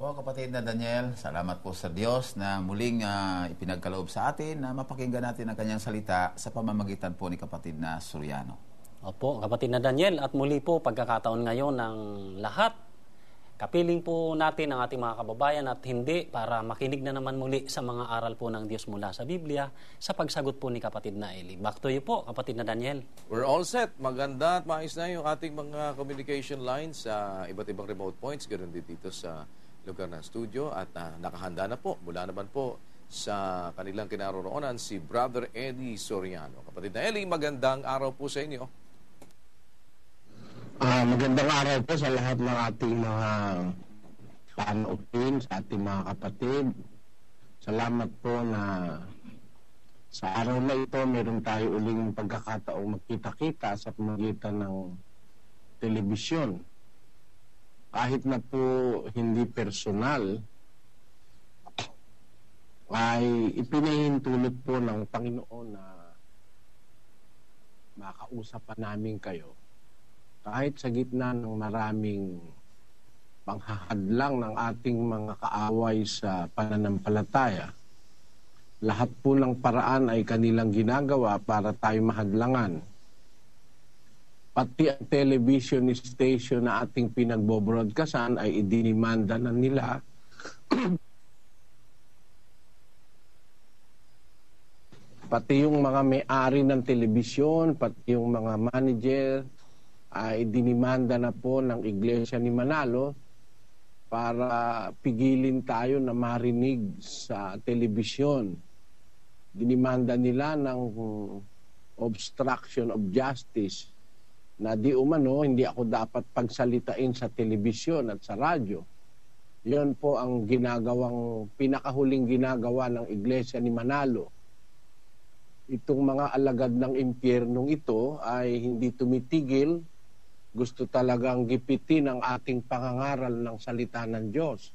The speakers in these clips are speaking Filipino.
Po, kapatid na Daniel, salamat po sa Diyos na muling ipinagkaloob sa atin na mapakinggan natin ang kanyang salita sa pamamagitan po ni kapatid na Soriano. Opo, kapatid na Daniel, at muli po pagkakataon ngayon ng lahat. Kapiling po natin ang ating mga kababayan at hindi para makinig na naman muli sa mga aral po ng Diyos mula sa Biblia sa pagsagot po ni kapatid na Eli. Back to you po, kapatid na Daniel. We're all set. Maganda at maayos na yung ating mga communication lines sa iba't ibang remote points. Ganoon din dito sa lugar ng studio at nakahanda na po. Mula naman po sa kanilang kinaroroonan si Brother Eli Soriano. Kapatid na Eli, magandang araw po sa inyo. Magandang araw po sa lahat ng ating mga panoodin, sa ating mga kapatid. Salamat po na sa araw na ito meron tayo uling pagkakataong magkita-kita sa pamagitan ng telebisyon. Kahit na po hindi personal, ay ipinahintulot po ng Panginoon na makausapan namin kayo. Kahit sa gitna ng maraming panghahadlang ng ating mga kaaway sa pananampalataya, lahat po ng paraan ay kanilang ginagawa para tayo mahadlangan. Pati ang television station na ating pinagbo-broadcastan ay idinimanda na nila pati yung mga may-ari ng telebisyon, pati yung mga manager ay dinimanda na po ng Iglesia ni Manalo para pigilin tayo na marinig sa telebisyon. Dinimanda nila ng obstruction of justice na di umano hindi ako dapat pagsalitain sa telebisyon at sa radyo. Yon po ang pinakahuling ginagawa ng Iglesia ni Manalo. Itong mga alagad ng impyernong ito ay hindi tumitigil. Gusto talagang gipitin ang ating pangangaral ng salita ng Diyos.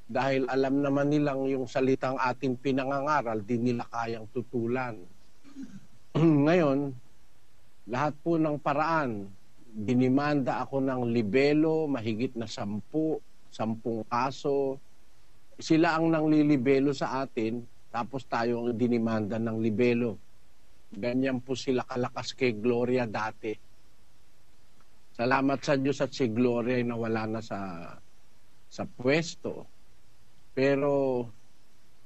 Dahil alam naman nilang yung salitang ating pinangangaral, di nila kayang tutulan. Ngayon, lahat po ng paraan, dinimanda ako ng libelo, mahigit na 10 kaso. Sila ang nanglilibelo sa atin, tapos tayo ang dinimanda ng libelo. Ganyan po sila kalakas kay Gloria dati. Salamat sa Diyos at si Gloria ay nawala na sa pwesto. Pero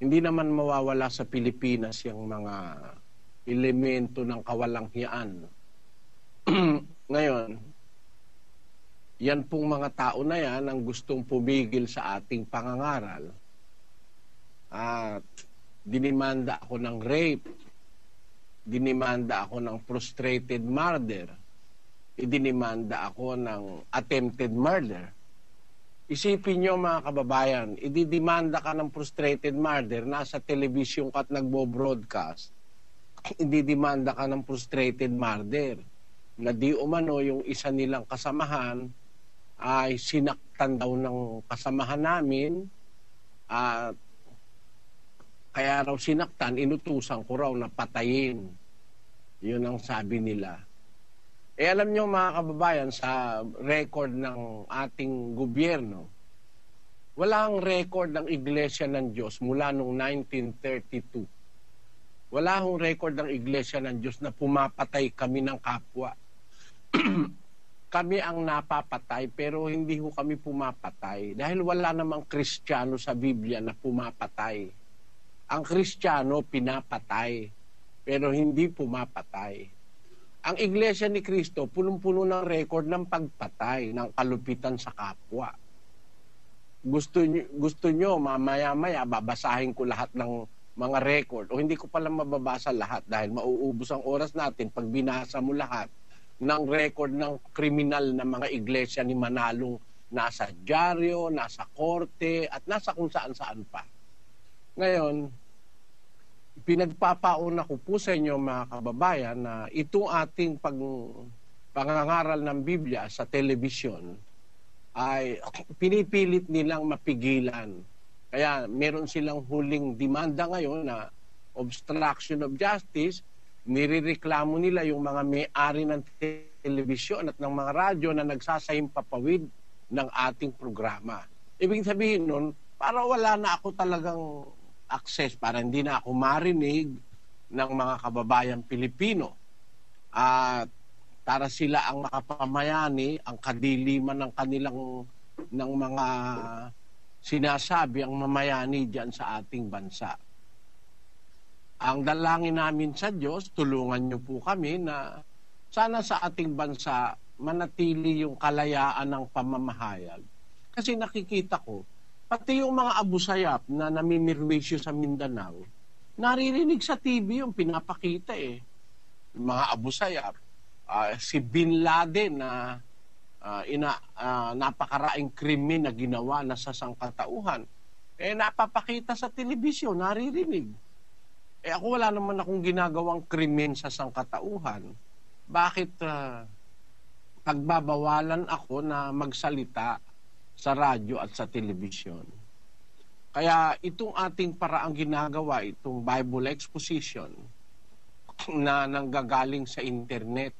hindi naman mawawala sa Pilipinas yung mga elemento ng kawalanghiyaan. Ngayon, yan pong mga tao na yan ang gustong pumigil sa ating pangangaral. At dinimanda ako ng rape, dinimanda ako ng frustrated murder, idinimanda ako ng attempted murder. Isipin nyo mga kababayan, ididimanda ka ng frustrated murder, nasa television ka at nagbo-broadcast, ididimanda ka ng frustrated murder, na di umano yung isa nilang kasamahan ay sinaktan daw ng kasamahan namin at kaya raw sinaktan, inutusan ko raw na patayin. Yun ang sabi nila. Alam nyo mga kababayan, sa record ng ating gobyerno, walang record ng Iglesia ng Diyos mula noong 1932. Wala hong record ng Iglesia ng Diyos na pumapatay kami ng kapwa. Kami ang napapatay pero hindi ho kami pumapatay dahil wala namang Kristiyano sa Biblia na pumapatay. Ang Kristiyano pinapatay pero hindi pumapatay. Ang Iglesia ni Cristo punong-puno ng record ng pagpatay, ng kalupitan sa kapwa. Gusto nyo mamaya-maya babasahin ko lahat ng mga record o hindi ko pala mababasa lahat dahil mauubos ang oras natin pag binasa mo lahat ng record ng kriminal na mga iglesia ni Manalong nasa dyaryo, nasa korte, at nasa kung saan-saan pa. Ngayon, pinagpapauna ko po sa inyo mga kababayan na itong ating pangangaral ng Biblia sa telebisyon ay pinipilit nilang mapigilan. Kaya meron silang huling demanda ngayon na obstruction of justice. Nirereklamo nila yung mga may-ari ng telebisyon at ng mga radyo na nagsasayang papawid ng ating programa. Ibig sabihin nun, para wala na ako talagang access, para hindi na ako marinig ng mga kababayan Pilipino. At para sila ang makapamayani, ang kadiliman ng kanilang ng mga sinasabi ang mamayani diyan sa ating bansa. Ang dalangin namin sa Diyos, tulungan niyo po kami na sana sa ating bansa manatili yung kalayaan ng pamamahayag. Kasi nakikita ko, pati yung mga abusayap na namimirwisyo sa Mindanao, naririnig sa TV yung pinapakita eh. Yung mga abusayap, si Bin Laden na napakaraing krimen na ginawa na sa sangkatauhan, napapakita sa telebisyon, naririnig. Ako wala naman akong ginagawang krimen sa sangkatauhan. Bakit pagbabawalan ako na magsalita sa radyo at sa telebisyon? Kaya itong ating paraang ginagawa, itong Bible exposition na nanggagaling sa internet,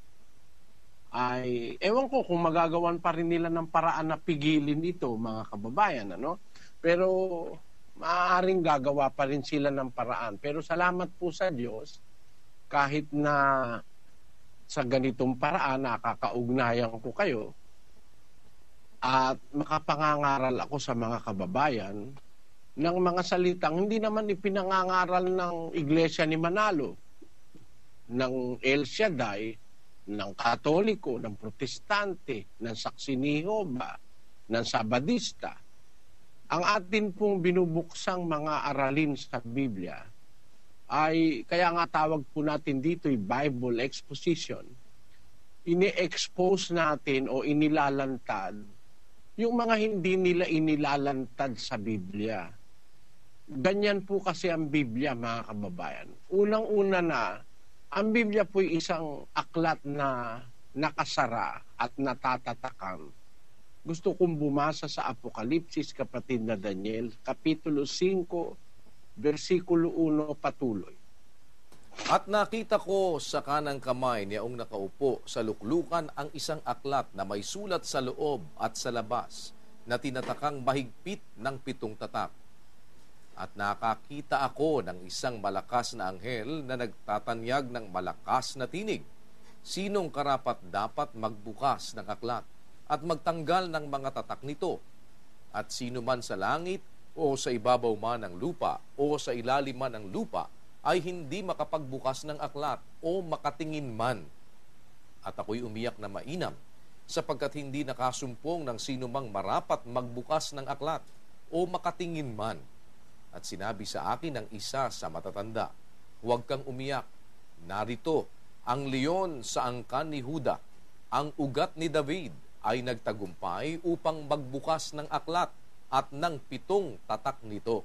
ay ewan ko kung magagawan pa rin nila ng paraan na pigilin ito, mga kababayan, ano? Pero maaaring gagawa pa rin sila ng paraan. Pero salamat po sa Diyos, kahit na sa ganitong paraan nakakaugnayan ko kayo at makapangangaral ako sa mga kababayan ng mga salitang hindi naman ipinangangaral ng Iglesia ni Manalo, ng El Shaddai, ng Katoliko, ng Protestante, ng Saksi ni Jehovah, ng Sabadista. Ang atin pong binubuksang mga aralin sa Biblia ay, kaya nga tawag po natin dito ay Bible exposition. Ini-expose natin o inilalantad yung mga hindi nila inilalantad sa Biblia. Ganyan po kasi ang Biblia, mga kababayan. Unang-una na, ang Biblia po ay isang aklat na nakasara at natatatakam. Gusto kong bumasa sa Apokalipsis, kapatid na Daniel, Kapitulo 5, versikulo 1, patuloy. At nakita ko sa kanang kamay niyaong nakaupo sa luklukan ang isang aklat na may sulat sa loob at sa labas na tinatakang mahigpit ng 7 tatak. At nakakita ako ng isang malakas na anghel na nagtatanyag ng malakas na tinig. Sinong karapat dapat magbukas ng aklat at magtanggal ng mga tatak nito? At sino man sa langit o sa ibabaw man ng lupa o sa ilalim man ng lupa ay hindi makapagbukas ng aklat o makatingin man. At ako'y umiyak na mainam sapagkat hindi nakasumpong ng sino mang marapat magbukas ng aklat o makatingin man. At sinabi sa akin ng isa sa matatanda, huwag kang umiyak. Narito, ang leon sa angkan ni Huda, ang ugat ni David, ay nagtagumpay upang magbukas ng aklat at ng 7 tatak nito.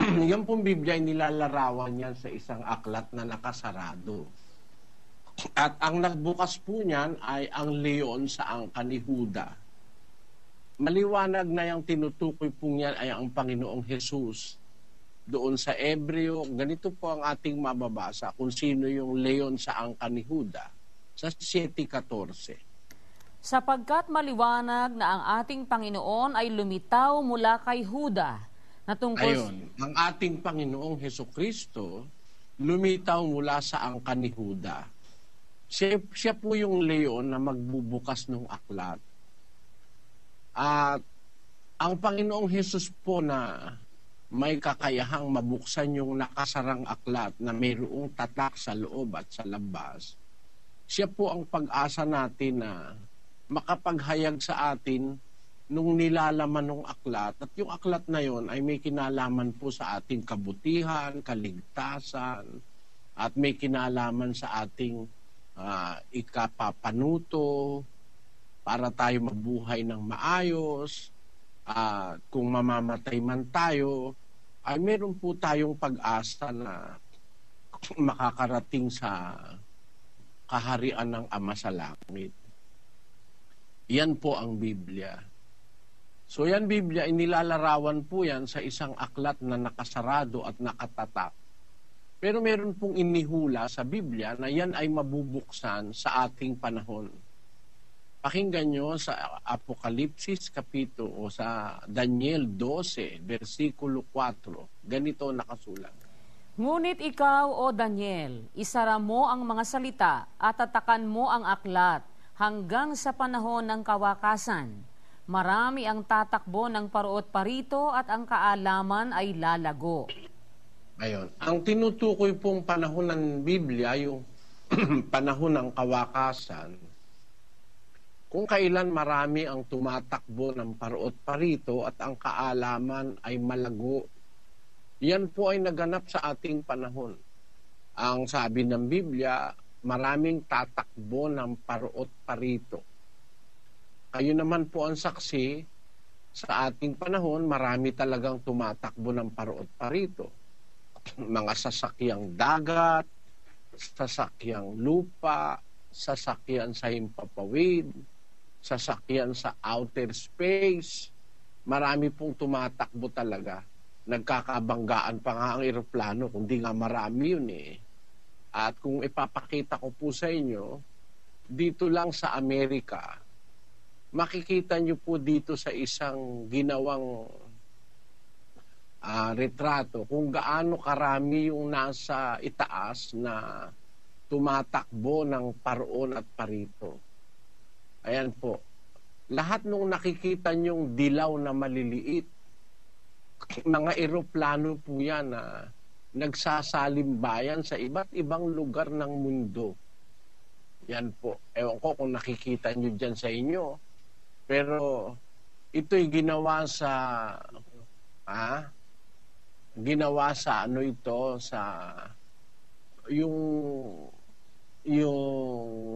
Yan pong Biblia ay nilalarawan yan sa isang aklat na nakasarado. At ang nagbukas po niyan ay ang leon sa angkan ni Huda. Maliwanag na yung tinutukoy po niyan ay ang Panginoong Jesus. Doon sa Ebreo, ganito po ang ating mababasa kung sino yung leon sa angkan ni Huda sa 7:14. Sapagkat maliwanag na ang ating Panginoon ay lumitaw mula kay Huda na tungkol... Ayun, ang ating Panginoong Hesukristo lumitaw mula sa angkan ni Huda. Siya po yung leon na magbubukas ng aklat. At ang Panginoong Hesus po na may kakayahang mabuksan yung nakasarang aklat na mayroong tatak sa loob at sa labas, siya po ang pag-asa natin na makapaghayag sa atin nung nilalaman ng aklat. At yung aklat na yon ay may kinalaman po sa ating kabutihan, kaligtasan, at may kinalaman sa ating ikapapanuto, para tayo mabuhay ng maayos. Kung mamamatay man tayo, ay meron po tayong pag-asa na makakarating sa kaharian ng Ama sa langit. Yan po ang Biblia. So yan Biblia, inilalarawan po yan sa isang aklat na nakasarado at nakatatak. Pero meron pong inihula sa Biblia na yan ay mabubuksan sa ating panahon. Pakinggan nyo sa Apokalipsis kapitulo o sa Daniel 12, versikulo 4. Ganito nakasulat. Ngunit ikaw, O Daniel, isara mo ang mga salita at tatakan mo ang aklat hanggang sa panahon ng kawakasan. Marami ang tatakbo ng paruot parito at ang kaalaman ay lalago. Ayun. Ang tinutukoy pong panahon ng Biblia, yung panahon ng kawakasan, kung kailan marami ang tumatakbo ng paruot parito at ang kaalaman ay malago. Yan po ay naganap sa ating panahon. Ang sabi ng Biblia, maraming tatakbo ng paruot parito. Kayo naman po ang saksi, sa ating panahon, marami talagang tumatakbo ng paruot parito. Mga sasakyang dagat, sasakyang lupa, sasakyan sa himpapawid, sasakyan sa outer space. Marami pong tumatakbo talaga. Nagkakabanggaan pa nga ang eroplano, kundi nga marami yun eh. At kung ipapakita ko po sa inyo, dito lang sa Amerika, makikita nyo po dito sa isang ginawang retrato kung gaano karami yung nasa itaas na tumatakbo ng paroon at parito. Ayan po. Lahat nung nakikita nyong dilaw na maliliit, mga eroplano po yan na nagsasalimbayan sa iba't ibang lugar ng mundo. Yan po. Ewan ko kung nakikita nyo dyan sa inyo. Pero ito'y ginawa sa ano ito sa yung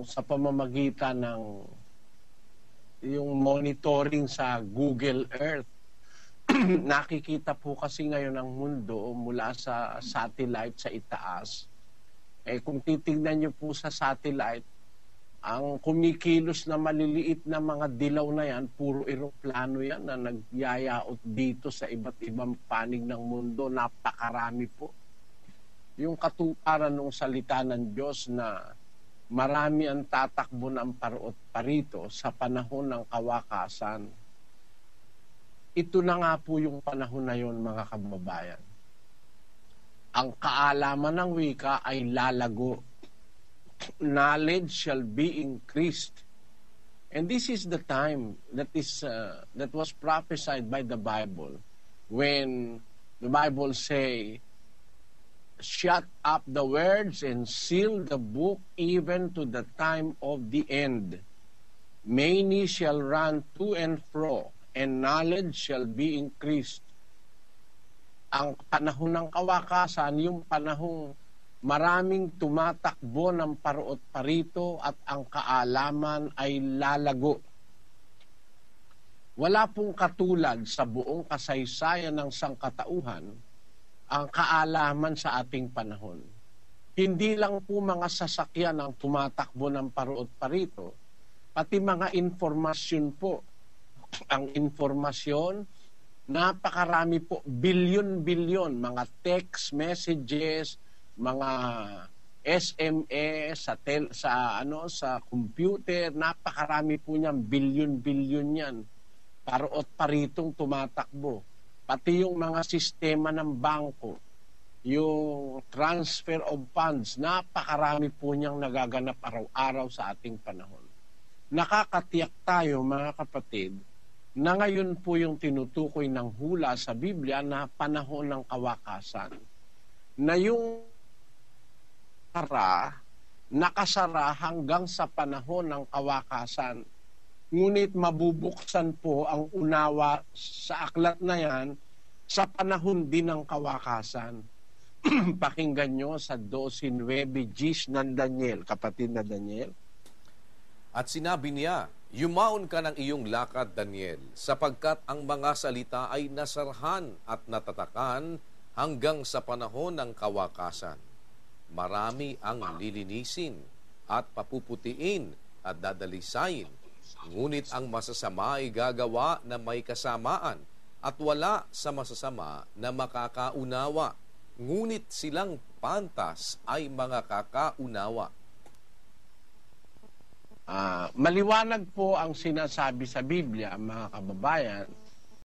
sa pamamagitan ng yung monitoring sa Google Earth. Nakikita po kasi ngayon ang mundo mula sa satellite sa itaas. Kung titignan nyo po sa satellite, ang kumikilos na maliliit na mga dilaw na yan, puro eroplano yan na nagyayaot dito sa iba't ibang panig ng mundo. Napakarami po. Yung katuparan ng salita ng Diyos na marami ang tatakbo ng paruot parito sa panahon ng kawakasan. Ito na nga po yung panahon na yon, mga kababayan. Ang kaalaman ng wika ay lalago. Knowledge shall be increased. And this is the time that was prophesied by the Bible when the Bible say, shut up the words and seal the book even to the time of the end. Many shall run to and fro, and knowledge shall be increased. Ang panahon ng kawakasan, yung panahong maraming tumatakbo ng paruot parito at ang kaalaman ay lalago. Wala pong katulad sa buong kasaysayan ng sangkatauhan ang kaalaman sa ating panahon. Hindi lang po mga sasakyan ang tumatakbo ng paruot parito, pati mga informasyon po. Ang informasyon, napakarami po, bilyon-bilyon, mga text messages, mga SMS sa computer, napakarami po niyan, bilyon-bilyon yan. Paruot paritong tumatakbo. Pati yung mga sistema ng bangko, yung transfer of funds, napakarami po niyang nagaganap araw-araw sa ating panahon. Nakakatiyak tayo, mga kapatid, na ngayon po yung tinutukoy ng hula sa Biblia na panahon ng kawakasan. Na yung nakasara hanggang sa panahon ng kawakasan. Ngunit mabubuksan po ang unawa sa aklat na yan sa panahon din ng kawakasan. Pakinggan nyo sa 12:9 ng Daniel, kapatid na Daniel. At sinabi niya, yumaon ka ng iyong lakad, Daniel, sapagkat ang mga salita ay nasarhan at natatakan hanggang sa panahon ng kawakasan. Marami ang lilinisin at papuputiin at dadalisayin. Ngunit ang masasama ay gagawa na may kasamaan at wala sa masasama na makakaunawa. Ngunit silang pantas ay mga kakaunawa. Maliwanag po ang sinasabi sa Biblia, mga kababayan,